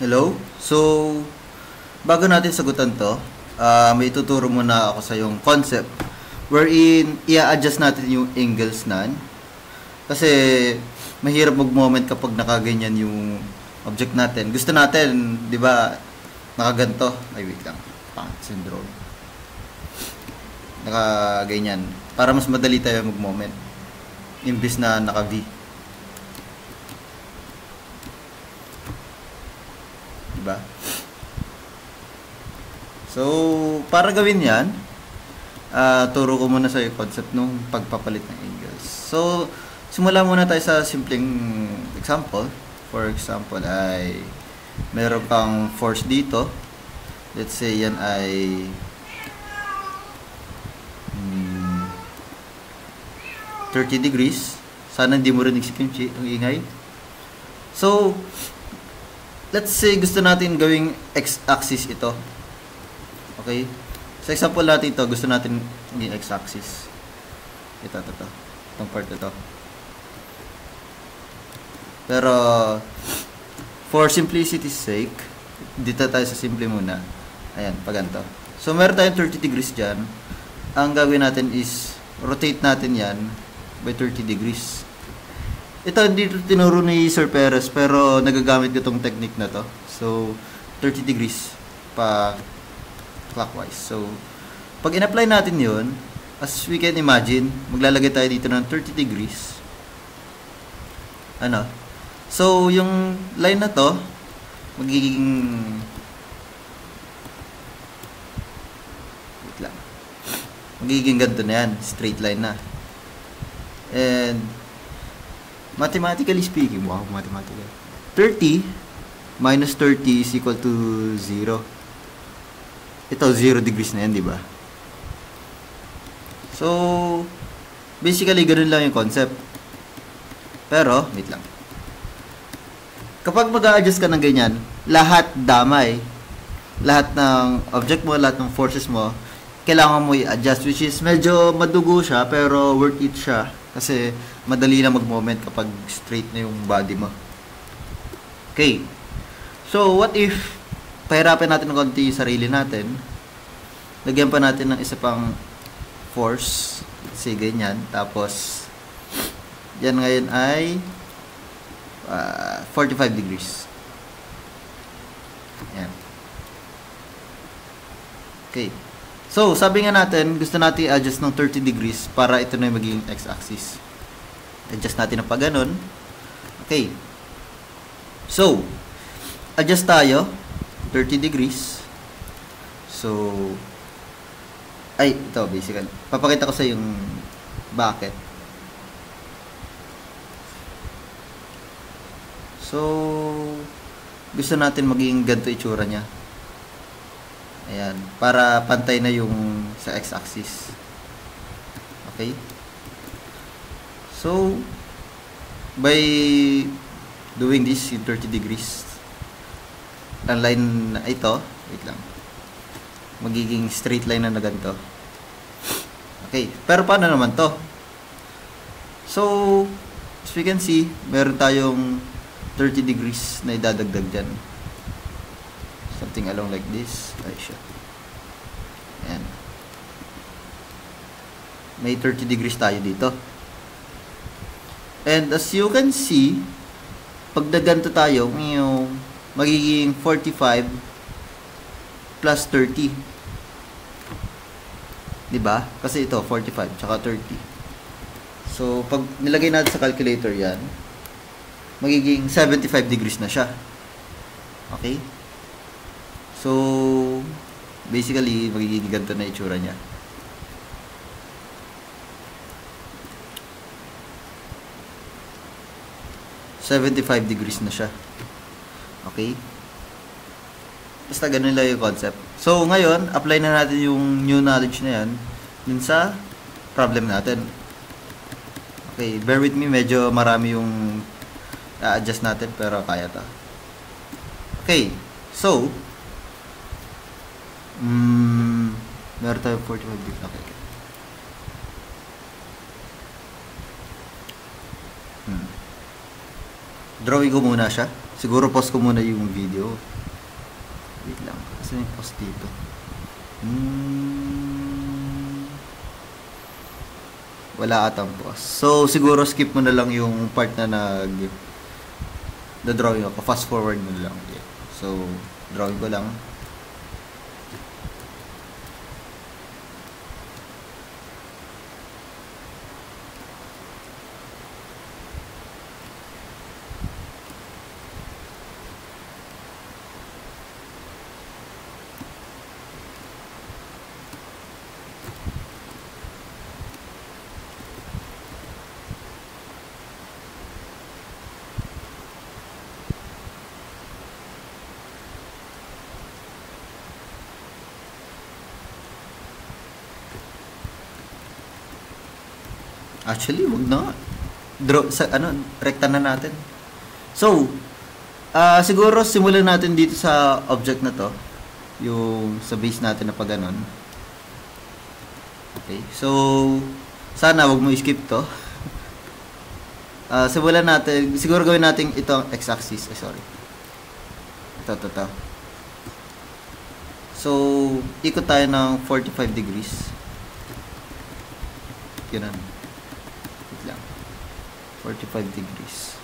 Hello? So, bago natin sagutan to, may tuturo muna ako sa yung concept wherein i-adjust natin yung angles nan. Kasi mahirap mag-moment kapag nakaganyan yung object natin. Gusto natin, di ba, nakaganto. Ay, wait lang. Pangit syndrome. Nakaganyan. Para mas madali tayo mag-moment. Imbis na naka-V. Diba? So, para gawin yan, turo ko muna sa concept ng pagpapalit ng angles. So, simula muna tayo sa simpleng example. For example, ay meron kang force dito. Let's say yan ay 30 degrees. Sana hindi mo rin si ang ingay. So, let's say gusto natin gawing x-axis ito. Okay? Sa example natin ito, gusto natin gawing x-axis. Ito. Itong part ito. Pero, for simplicity's sake, dito tayo sa simple muna. Ayan, paganto. So, meron tayong 30 degrees dyan. Ang gagawin natin is, rotate natin yan by 30 degrees. Ito, hindi tinuro ni Sir Perez, pero nagagamit ko itong technique na to. So, 30 degrees pa clockwise. So, pag in-apply natin yun, as we can imagine, maglalagay tayo dito ng 30 degrees. Ano? So, yung line na to, magiging... Wait lang. Magiging ganito na yan. Straight line na. And mathematically speaking, wow, mathematical. 30 minus 30 is equal to 0. Ito, 0 degrees na yan, di ba? So, basically, ganun lang yung concept. Pero, wait lang. Kapag mag-a-adjust ka ng ganyan, lahat damay. Lahat ng object mo, lahat ng forces mo, kailangan mo i-adjust, which is medyo madugo siya, pero worth it siya. Kasi madali na mag-moment kapag straight na yung body mo. Okay. So, what if pahirapin natin ng konti yung sarili natin. Lagyan pa natin ng isa pang force. Kasi ganyan. Tapos, yan ngayon ay 45 degrees. Yan. Okay. So, sabi nga natin, gusto natin i-adjust ng 30 degrees para ito na yung magiging x-axis. Adjust natin ng pa ganun. Okay. So, adjust tayo. 30 degrees. So, ay, ito, basically. Papakita ko sa yung bakit. So, gusto natin maging ganito itsura niya. Ayan, para pantay na yung sa x-axis. Okay? So, by doing this in 30 degrees, ang line na ito, wait lang, magiging straight line na ganito. Okay, pero paano naman to? So, as we can see, meron tayong 30 degrees na idadagdag dyan. Something along like this. Ay, shit. Ayan. May 30 degrees tayo dito. And as you can see, pag naganto tayo, magiging 45 plus 30. Diba? Kasi ito, 45, tsaka 30. So, pag nilagay natin sa calculator yan, magiging 75 degrees na siya. Okay? So, basically, magiging ganito na itsura niya. $75 degrees na siya. Okay? Basta ganun lang yung concept. So, ngayon, apply na natin yung new knowledge na yan dun sa problem natin. Okay, bear with me. Medyo marami yung adjust natin, pero kaya to. Okay, so, meron tayo 45 degrees. Okay. Drawing ko muna siya. Siguro pause ko muna yung video. Wait lang. Kasi may pause dito. Wala atang pause. So, siguro skip mo na lang yung part na drawing ako. Fast forward mo na lang. Yeah. So, drawing ko lang. Actually, wag na. Draw sa rekta na natin. So, siguro simulan natin dito sa object na to, yung sa base natin na pag-ganon. Okay. So, sana wag mo i-skip to. Simulan natin, siguro gawin natin ito x-axis, sorry. Ito. So, ikot tayo ng 45 degrees. Ganun. 45 degrees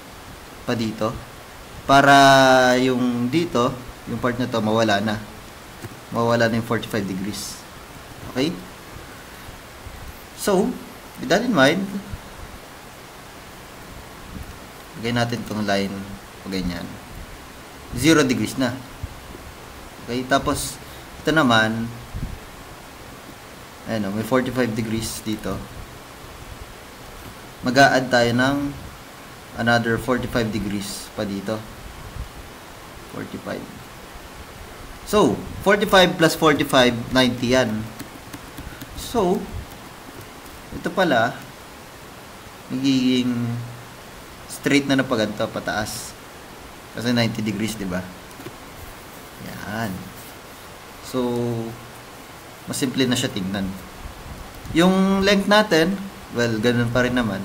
pa dito para yung dito, yung part na to mawala na yung 45 degrees. Okay, so with that in mind, lagay natin tong line o ganyan, 0 degrees na. Okay, tapos ito naman, ayun, may 45 degrees dito. Mag-a-add tayo ng another 45 degrees pa dito. 45. So, 45 plus 45, 90 yan. So, ito pala, magiging straight na pag ganito, pataas. Kasi 90 degrees, di ba? Yan. So, mas simple na siya tingnan. Yung length natin, well, ganun pa rin naman.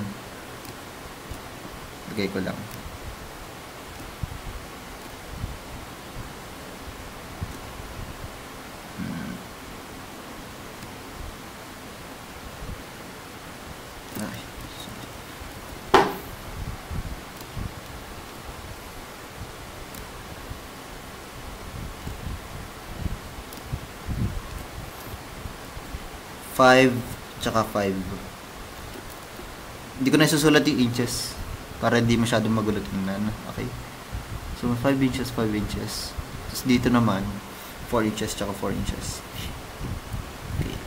Lagay ko lang. Ay, sorry. Five, tsaka 5. Hindi ko na isusulat yung inches para hindi masyadong magulat tingnan. Okay? So, 5 inches, 5 inches. Tapos dito naman, 4 inches, tsaka 4 inches. Okay.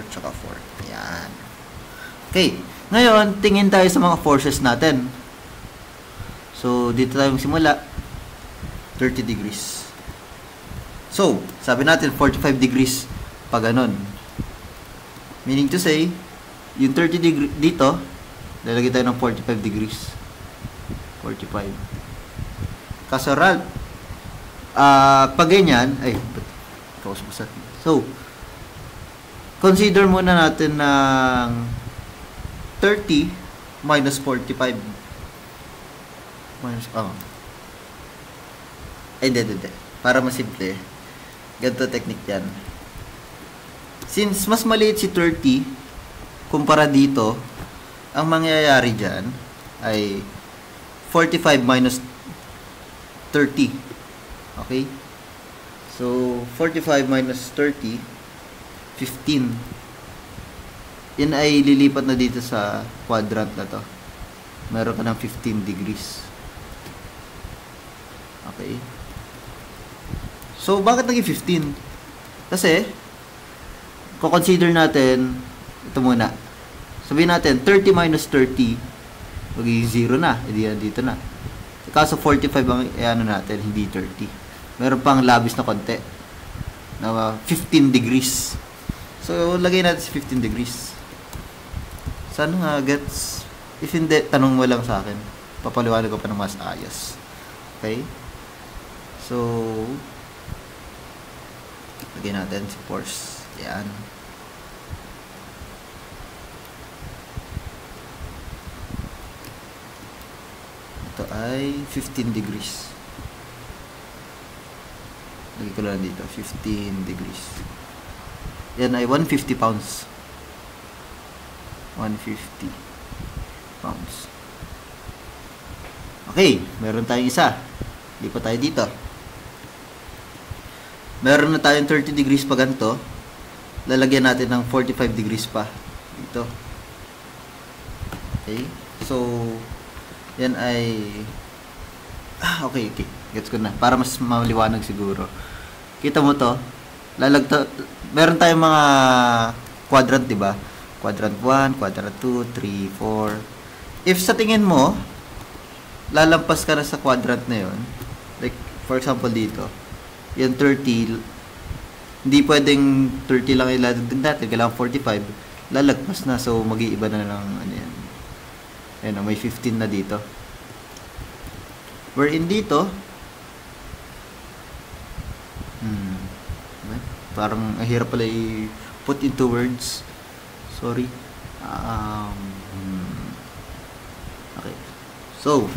Tsaka 4. Yan. Okay. Ngayon, tingin tayo sa mga forces natin. So, dito tayo magsimula. 30 degrees. So, sabi natin 45 degrees pag ganon. Meaning to say, yung 30 degree dito, lalagay tayo ng 45 degrees. 45. Kaso, Ralph, pag ganyan, ay, so, consider muna natin ng 30 minus 45. Minus, hindi. Para masimple. Ganito technique yan. Since mas maliit si 30, kumpara dito, ang mangyayari dyan ay 45 minus 30. Okay? So, 45 minus 30, 15. Yan ay lilipat na dito sa quadrant na to. Meron ka ng 15 degrees. Okay? So, bakit naging 15? Kasi, consider natin, ito muna. Sabihin natin, 30 minus 30, magiging 0 na. Hindi yan dito na. Kaso 45 ang ano natin, hindi 30. Meron pang labis na konti. Na 15 degrees. So, lagay natin si 15 degrees. Sana nga gets. If hindi, tanong mo lang sa akin. Papaliwanag ko pa ng mas ayos. Okay? So, Lagyan natin si force. Yan. Ito ay 15 degrees. Lagyan ko lang dito, 15 degrees. Yan ay 150 pounds. 150 pounds. Okay, meron tayong isa. Hindi pa tayo dito. Meron na tayong 30 degrees pa ganito. Lalagyan natin ng 45 degrees pa dito. Okay. So, yan ay okay. Gets ko na. Para mas maliwanag siguro. Kita mo to. Meron tayong mga quadrant, di ba? Quadrant 1, quadrant 2, 3, 4. If sa tingin mo, lalampas ka na sa quadrant na yon, like, for example dito, yung 30, hindi pwedeng 30 lang ilalagdag natin, kailangan 45, lalagpas na, so mag-iiba na lang, ano yan. Ayan, may 15 na dito. Wherein dito, parang hirap pala i-put into words. Sorry. Okay. So,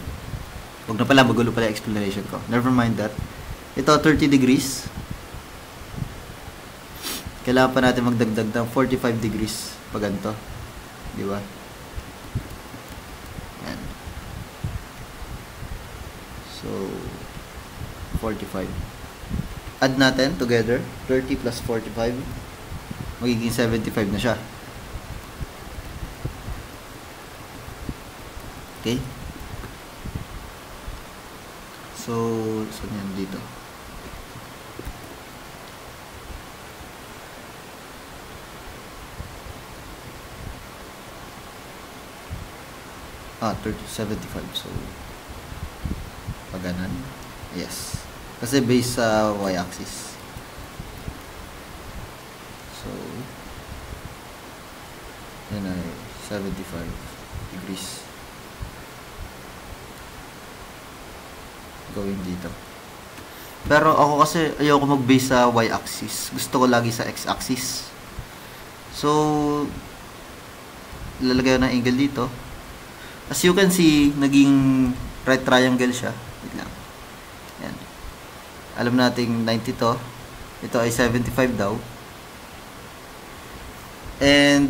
huwag na pala, magulo pala explanation ko. Never mind that. Ito, 30 degrees. Kailangan pa natin magdagdag ng 45 degrees pag ganito. Di ba? Yan. So, 45. Add natin together. 30 plus 45. Magiging 75 na siya. Okay? So, saan yan dito? Ah, 75. So, paganan. Yes. Kasi base sa y-axis. So, yan ay 75 degrees. Gawin dito. Pero ako kasi ayoko mag-base sa y-axis. Gusto ko lagi sa x-axis. So, lalagay ko ng angle dito. As you can see, naging right triangle siya. Wait lang. Yan. Alam nating 90 to. Ito ay 75 daw. And,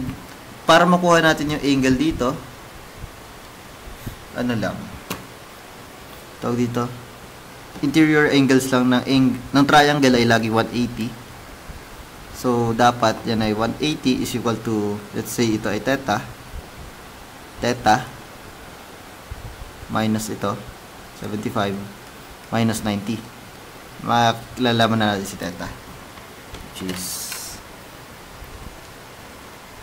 para makuha natin yung angle dito, ano lang, tawag dito, interior angles lang ng triangle ay lagi 180. So, dapat yan ay 180 is equal to, let's say ito ay theta. Theta minus ito, 75 minus 90. Maklalaman na natin si theta. Which is,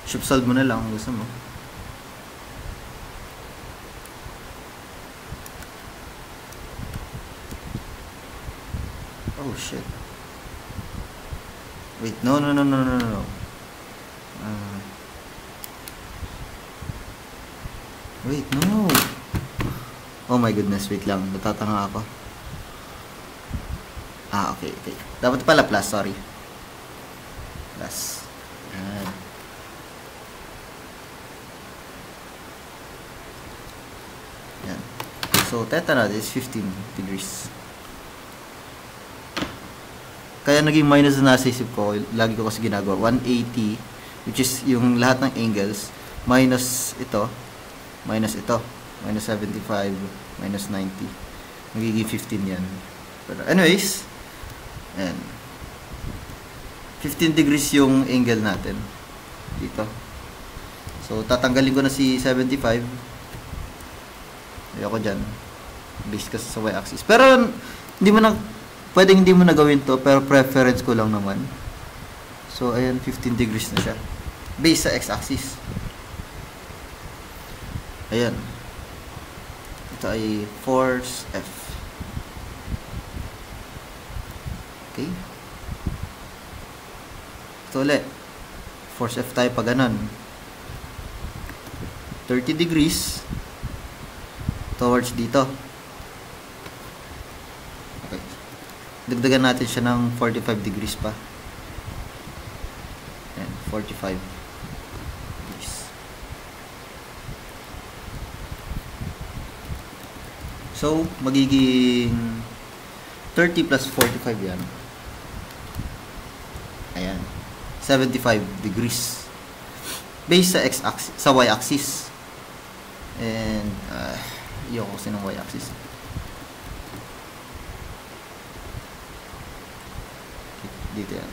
solve mo na lang kung gusto mo. Oh shit. Wait, no. Wait, no. Oh my goodness, wait lang. Natatanga ako. Ah, okay. Dapat pala plus, sorry. Plus. Yan. Yan. So, theta natin is 15 degrees. Kaya naging minus na nasa isip ko, lagi ko kasi ginagawa, 180, which is yung lahat ng angles, minus ito, minus 75, minus 90. Magiging 15 yan. Pero anyways, ayan. 15 degrees yung angle natin. Dito. So, tatanggalin ko na si 75. Ayoko dyan. Base kasi sa y-axis. Pero, pwedeng hindi mo na gawin to, pero preference ko lang naman. So, ayan, 15 degrees na siya. Base sa x-axis. Ayan. Ito ay force F. Okay. Ito ulit. Force F tayo pag ganun. 30 degrees towards dito. Okay. Dagdagan natin siya ng 45 degrees pa. and 45 degrees. So, magiging 30 plus 45 yan. Ayan. 75 degrees. Based sa x-axis, sa y-axis. And, ayoko kasi ng y-axis. Dito yan.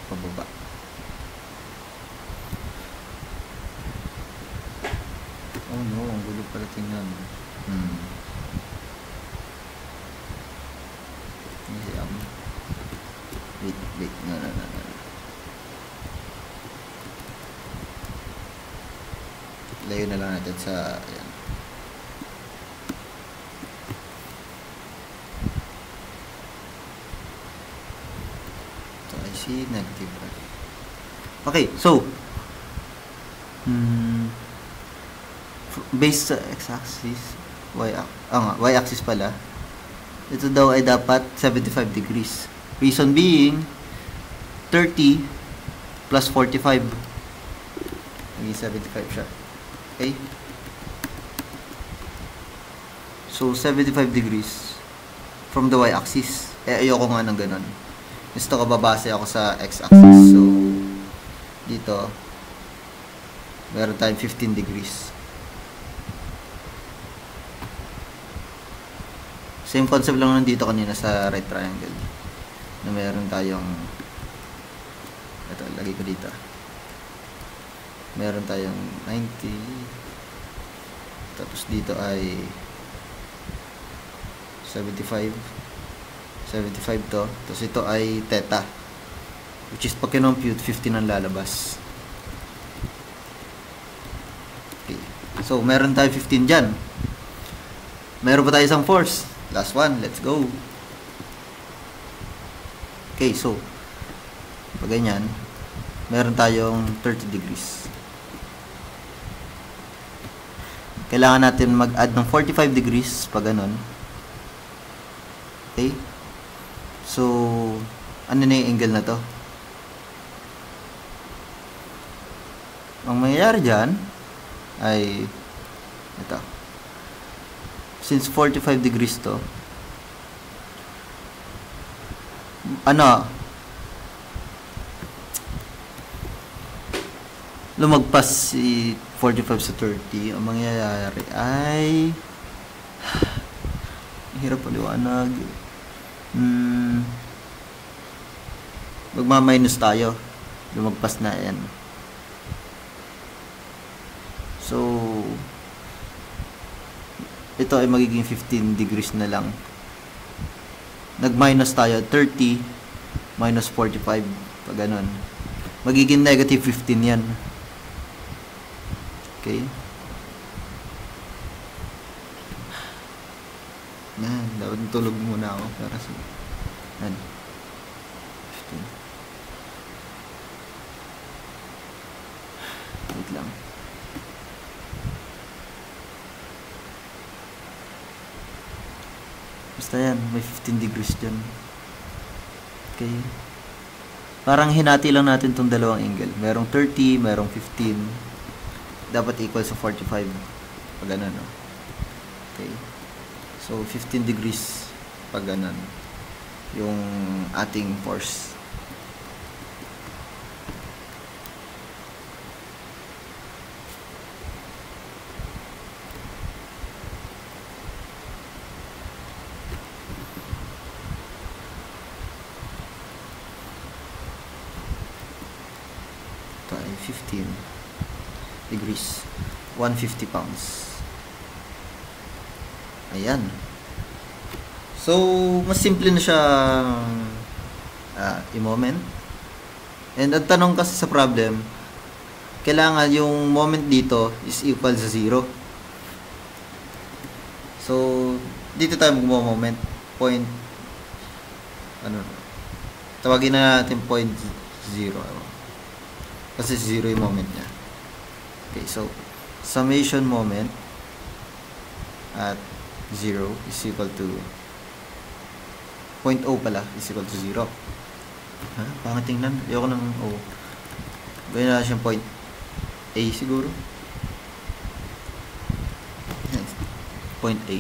Pababa. Oh no, ang gulo pala tingnan. Wait. No. Layo na lang natin sa, ayan. So, I see negative. Okay, so, based sa x-axis, y-axis pala, ito daw ay dapat 75 degrees. Reason being, 30 plus 45. Naging 75 siya. Okay? So, 75 degrees from the y-axis. Ayoko nga ng ganun. Gusto ko babase ako sa x-axis. So, dito, meron tayong 15 degrees. Same concept lang nandito kanina sa right triangle. Na meron tayong, ito, lagay ko dito. Meron tayong 90. Tapos dito ay 75. 75 to. Tapos ito ay theta. Which is pag kinompute, 15 ang lalabas. Okay. So, meron tayo 15 dyan. Meron pa tayo isang force. Last one, let's go. Okay, so pag ganyan, meron tayong 30 degrees. Kailangan natin mag-add ng 45 degrees pag ganun. Okay? So, ano na yung angle na to? Ang mangyayari dyan ay ito. Since 45 degrees to, lumagpas si 45 sa 30, ang mangyayari ay hirap paliwanag. Magma-minus tayo. Lumagpas na yan. So, ito ay magiging 15 degrees na lang. Nag-minus tayo, 30 minus 45, pag ganun. Magiging negative 15 yan. Okay? Yan, dapat tulog muna ako para sa, yan, 15. Wait lang. Basta yan, may 15 degrees dyan. Okay. Parang hinati lang natin itong dalawang angle. Merong 30, merong 15. Dapat equal sa 45. Pag ganun, no? Okay. So, 15 degrees pag ganun. Yung ating force. Ito ay 15 degrees. 150 pounds. Ayan. So, mas simple na siya i-moment. And ang tanong kasi sa problem, kailangan yung moment dito is equal sa 0. So, dito tayo mag-moment. Point, tawagin na natin point 0. Kasi 0 yung moment niya. Okay, so, summation moment at 0 is equal to 0.0 pala is equal to 0. Ha? Pangit tingnan. Ayoko ng O. Gawin na siyang point A siguro. Point A.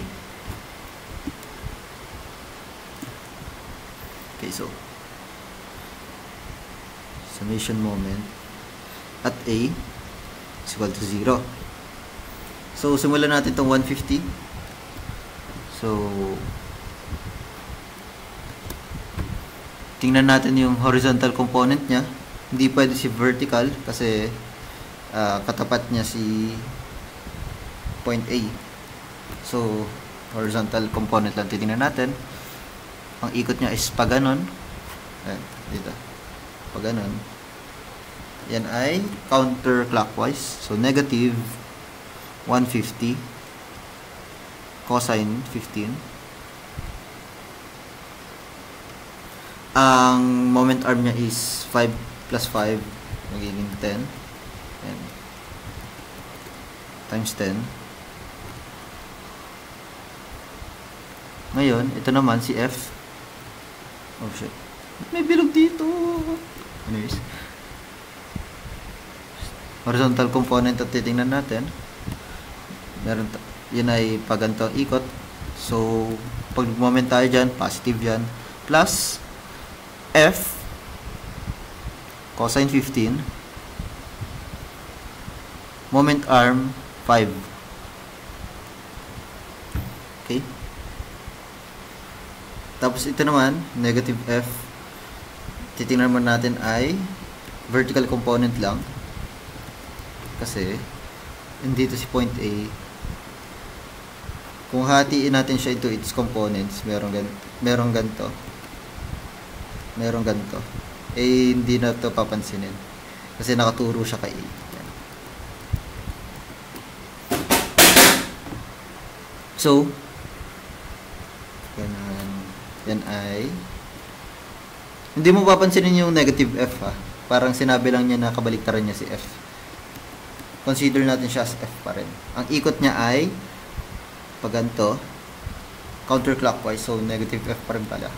Okay, so summation moment at A is equal to 0. So, simulan natin itong 150. So, tingnan natin yung horizontal component niya. Hindi pwede si vertical kasi katapat niya si point A. So, horizontal component lang titingnan natin. Ang ikot niya is pa ganon. Ayan, dito. Pa ganon. Yan ay counterclockwise. So, negative 150 cosine 15. Ang moment arm niya is 5 plus 5 magiging 10. Ayan. Times 10. Ngayon, ito naman si F. Oh shit. May bilog dito. Anyways. Horizontal component at titingnan natin. Meron yun ay paganto ikot. So, pag moment tayo dyan, positive dyan. Plus F cosine 15 moment arm 5. Okay? Tapos ito naman, negative F. Titingnan naman natin ay vertical component lang. Kasi, dito si point A. Kung hatiin natin siya into its components, merong ganito. Merong ganito. Eh, hindi na ito papansinin. Kasi nakaturo siya kay A. Yan. So, yan ay hindi mo papansinin yung negative F ha. Parang sinabi lang niya na kabaliktaran niya si F. Consider natin siya as F pa rin. Ang ikot niya ay pag ganito, counterclockwise, so negative F pa rin pala.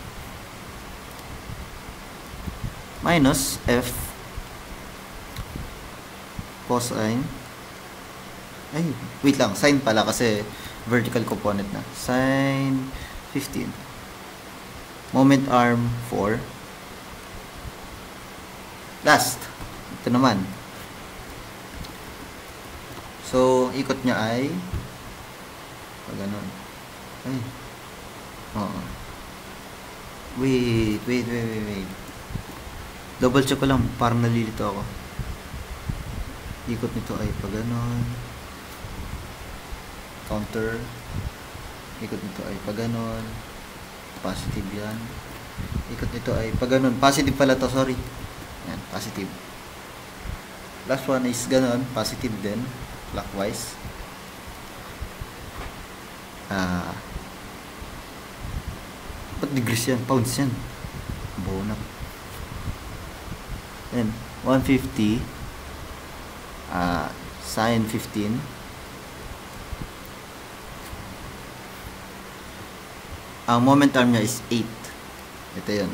Minus F cosine. Ay, wait lang, sine pala kasi vertical component na. Sine 15. Moment arm 4. Last. Ito naman. So, ikot niya ay pag ganun. Ay. Oo. Wait. Double check ko lang. Parang nalilito ako. Ikot nito ay pag ganun. Counter. Ikot nito ay pag ganun. Positive yan. Ikot nito ay pag ganun. Positive pala to, sorry. Yan, positive. Last one is ganun. Positive din. Clockwise. Ba't degrees yan? Pounds yan. Bonak. Then, 150. Sine 15. Ang moment arm niya is 8. Ito yun.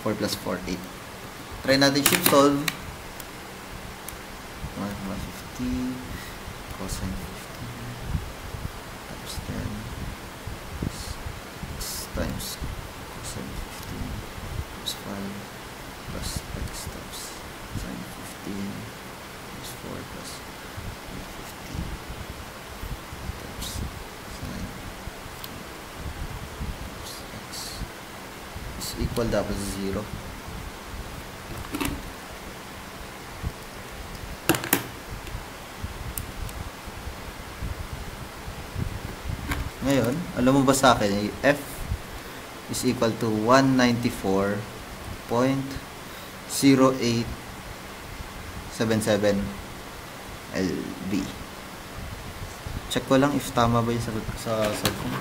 4 plus 4, 8. Try natin shift solve. 150 cosine 15 times 10 times cosine 15 times 5 plus x times sine 15 times 4 plus 50 times sine times x is equal dapat 0. Ngayon, alam mo ba sa akin, F is equal to 194.0877 lb. Check ko lang if tama ba yung sagot ko sa cellphone.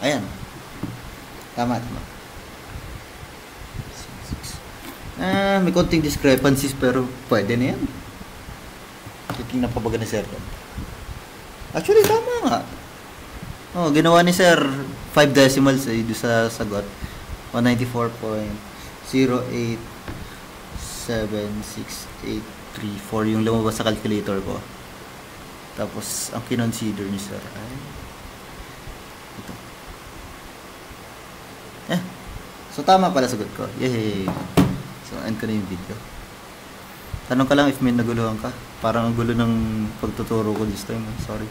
Ayan. Tama. May konting discrepancies pero pwede na yan. Titingnan pa baga ni Sir. Actually, tama nga. Oh, ginawa ni Sir 5 decimals doon sa sagot. 194.0876834 yung lumabas sa calculator ko. Tapos, ang kinonsider ni Sir ay ito. So tama pala sagot ko. Yay! So, end ko na yung video. Tanong ka lang if may naguluhan ka. Parang ang gulo ng pagtuturo ko this time. Sorry.